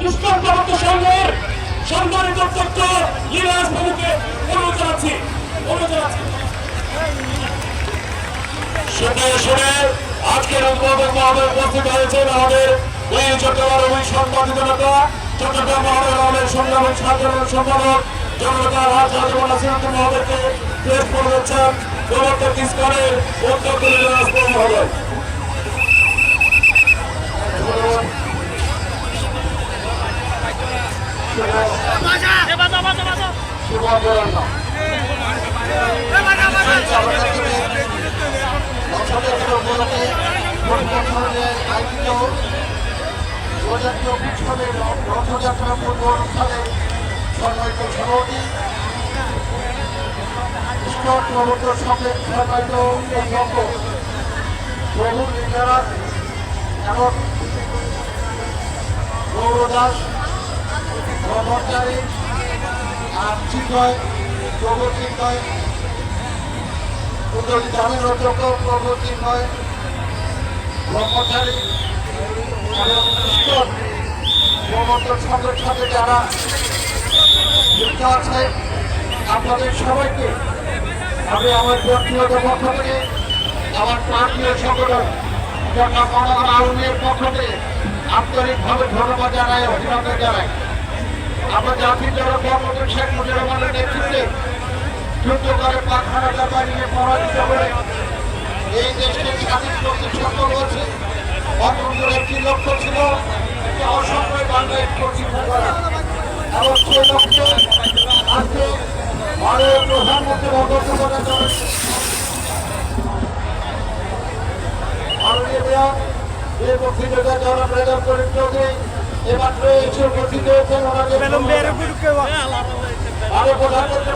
ইসলাম জগত সংঘের সম্মানিত অধ্যক্ষ ইলিয়াস বাবুকে অনুরোধ জানাচ্ছি। শুনে আজকের উদ্বোধক মহোদয় উপস্থিত হয়েছেন আমাদের চট্টগ্রামের সম্মানিত নেতা চট্টগ্রাম মহানগরের সংগ্রামী সাধারণ সম্পাদক জনতা মহোদয়কে প্রেস করে দিচ্ছেন প্রবর্তক ইসলামের অধ্যক্ষ ইলিয়াস বাবু মহোদয়। রথযাত্রা পূর্ব অনুষ্ঠানে সম্মানিত সভাপতি প্রবর্তক সঙ্গে সম্মানিত প্রভু লিঙ্গারাজ এবং গৌর দাস ব্রহ্মচারী চিন্ময় প্রভু চিন্ময় জামিন অধ্যক্ষ প্রভু চিন্ময় ব্রহ্মচারী এবং ঈশ্বর প্রবর্তক সংঘের সাথে যারা যুক্ত আছে আপনাদের সবাইকে আমি আমার ব্যক্তিগত পক্ষ থেকে আমার পার্টির সংগঠন জনগণ আউনের পক্ষ থেকে আন্তরিকভাবে ধন্যবাদ জানাই, অভিনন্দন জানাই। আমরা জাতির জনক বঙ্গবন্ধু শেখ মুজিবুর রহমানের নেতৃত্বে যুদ্ধ করে পাক হানাদার বাহিনীকে পরাজিত করে এই দেশকে স্বাধীন করতে সফল হয়েছে। বঙ্গবন্ধুর একটি লক্ষ্য ছিল অসংখ্য বাংলায় প্রতিষ্ঠা করা এবং সেই লক্ষ্যে আজকে ভারতের প্রধানমন্ত্রী বঙ্গোপসাগর মাননীয় মেয়র এই বক্তৃতা জনাব রেজা করিম চৌধুরী এমাত্র এসে উপস্থিত হয়েছেন। ওনাকে আরো প্রধানমন্ত্রী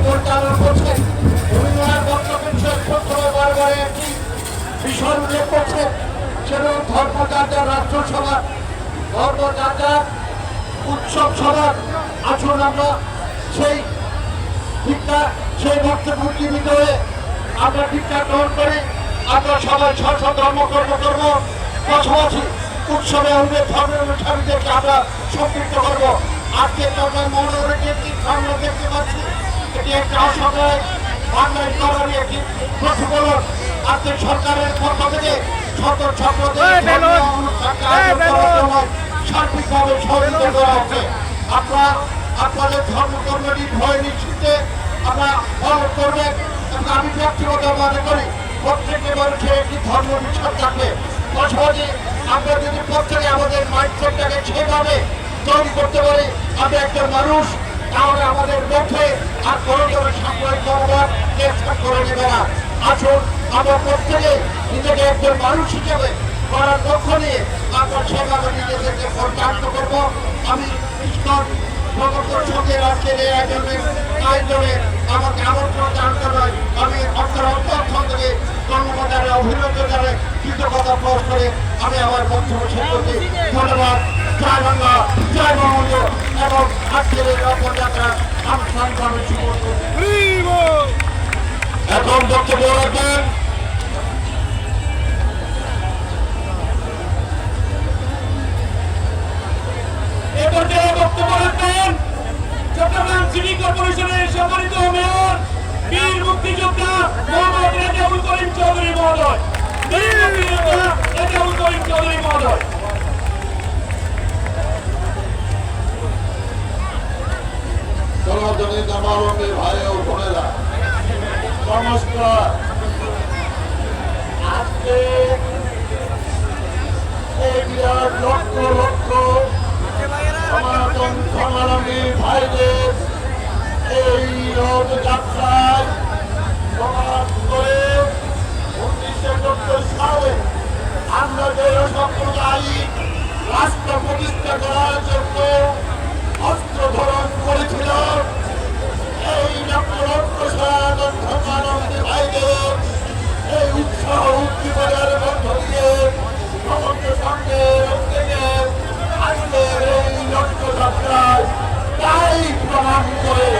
পরিচালনা করছেন। রবীন্দ্রনাথ বক্তব্যের শেষ সময় বারবার একটি বিষয় উল্লেখ করছেন, সেটা ধর্মযাত্রা রাষ্ট্রসভা ধর্মযাত্রা উৎসব সভা। আসুন আমরা সেই শিক্ষা সেই বক্তব্য জীবিত হয়ে আমরা শিক্ষা গ্রহণ করি। আমরা সবাই স্ব ধর্ম কর্ম করব, পাশাপাশি উৎসবে আমাদের ধর্মের অনুসারীদেরকে আমরা সম্পৃক্ত করবো। আজকে চট্টগ্রাম মহানগরের একটি আমরা দেখতে পাচ্ছি এটি একটা অসহায় বাংলায় করারই একটি প্রতিফলন। আজকে সরকারের পক্ষ থেকে সকল ছাত্রদের সার্বিকভাবে সহযোগিতা করা হচ্ছে। আপনারা আপনাদের ধর্মকর্মী ভয় নিশ্চিতে আমরা পালন করবেন। আমি ব্যক্তিগত মনে করি প্রত্যেকের মানুষের একটি ধর্ম বিশ্বাস থাকবে। পাশাপাশি আমরা যদি প্রত্যেকে আমাদের মাইন্ডসেটটাকে সেভাবে তৈরি করতে পারি, আমরা একজন মানুষ, তাহলে আমাদের মধ্যে আর কোনো ধরনের সাম্প্রদায়িক মনোভাব এক্সপেক্ট করে নেবে না। আসুন আমরা প্রত্যেকে নিজেকে একজন মানুষ হিসেবে করার লক্ষ্য নিয়ে আমরা সেভাবে নিজেদেরকে পরিচালিত করবো। আমি ইস্কন প্রবর্তক সংঘের আজকের এই আয়োজনে আমাকে আমন্ত্রণ জানাতে নয়, আমি অন্তর থেকে ধন্যবাদ জানাই, অভিনন্দন জানাই, কৃতজ্ঞতা প্রকাশ করে আমি আমার বক্তব্য শেষ করছি। ধন্যবাদ। জয় বাংলা, জয় বঙ্গবন্ধু এবং আজকের এই রথযাত্রা আনুষ্ঠানিকভাবে শুরু করছি। এখন বক্তব্য রাখবেন চট্টগ্রাম সিটি কর্পোরেশনের সম্মানিত মেয়র বীর মুক্তিযোদ্ধা মোহাম্মদ রেজাউল করিম চৌধুরী মহোদয়। ভাই ও বোনেরা নমস্কার। আজকে এই বিরাট লক্ষ লক্ষ সনাতন সংগ্রামী ভাইদের এই রথযাত্রায় প্রমাণ করে 1970 সালে আমরা যে সাম্প্রদায়িক রাষ্ট্র প্রতিষ্ঠা করার জন্য অস্ত্র ধারণ করেছিলাম, এই লক্ষ লক্ষ সনাতন ধর্মাবলম্বী ভাইদের এই উৎসাহ উদ্দীপনার মধ্য দিয়ে সমস্ত সঙ্গের উদ্যোগে আজকের এই রথযাত্রায় তাই প্রমাণ করে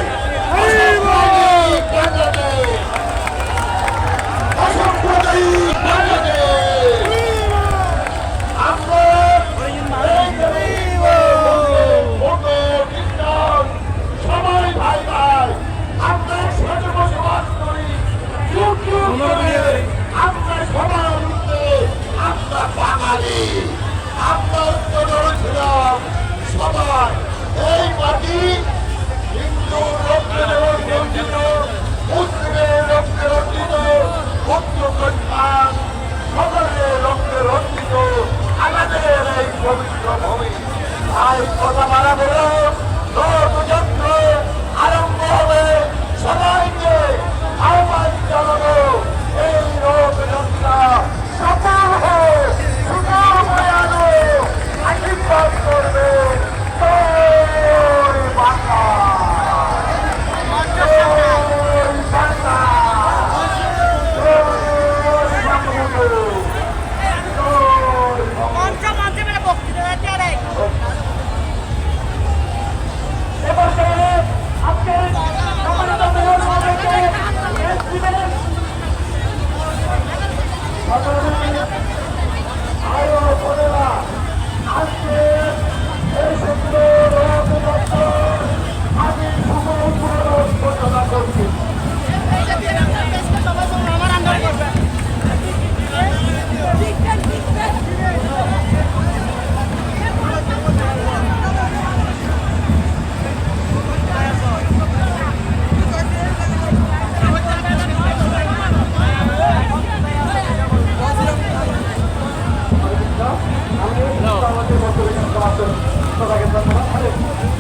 আমরা সবার মধ্যে আমরা বাঙালি, আমরা ঐক্য ছিলাম সবাই। এই মাটি হিন্দু রক্তের রঞ্জিত, মুসলিমের রক্তের রঞ্জিত, সকলের রক্তের রঞ্জিত আমাদের এই পবিত্র ভূমি। তাই কথা মারা বলো, লোকযন্ত্র আরম্ভ হবে। সবাইকে আহ্বান জানাবো, এই লোকযন্ত্র সফল হোক, সুন্দর হয়ে আনো, আশীর্বাদ করবে। জয় বাংলা, জয় বাংলা, জয় বঙ্গবন্ধু, জয় এবার আজকে সম্মানিত মেয়র মহোদয়কে দিবেন। আরো বোনেরা, আজকে এই সুন্দর আমি শুভ ঘোষণা করছি। আমাদের বক্তব্য সবাইকে ধন্যবাদ।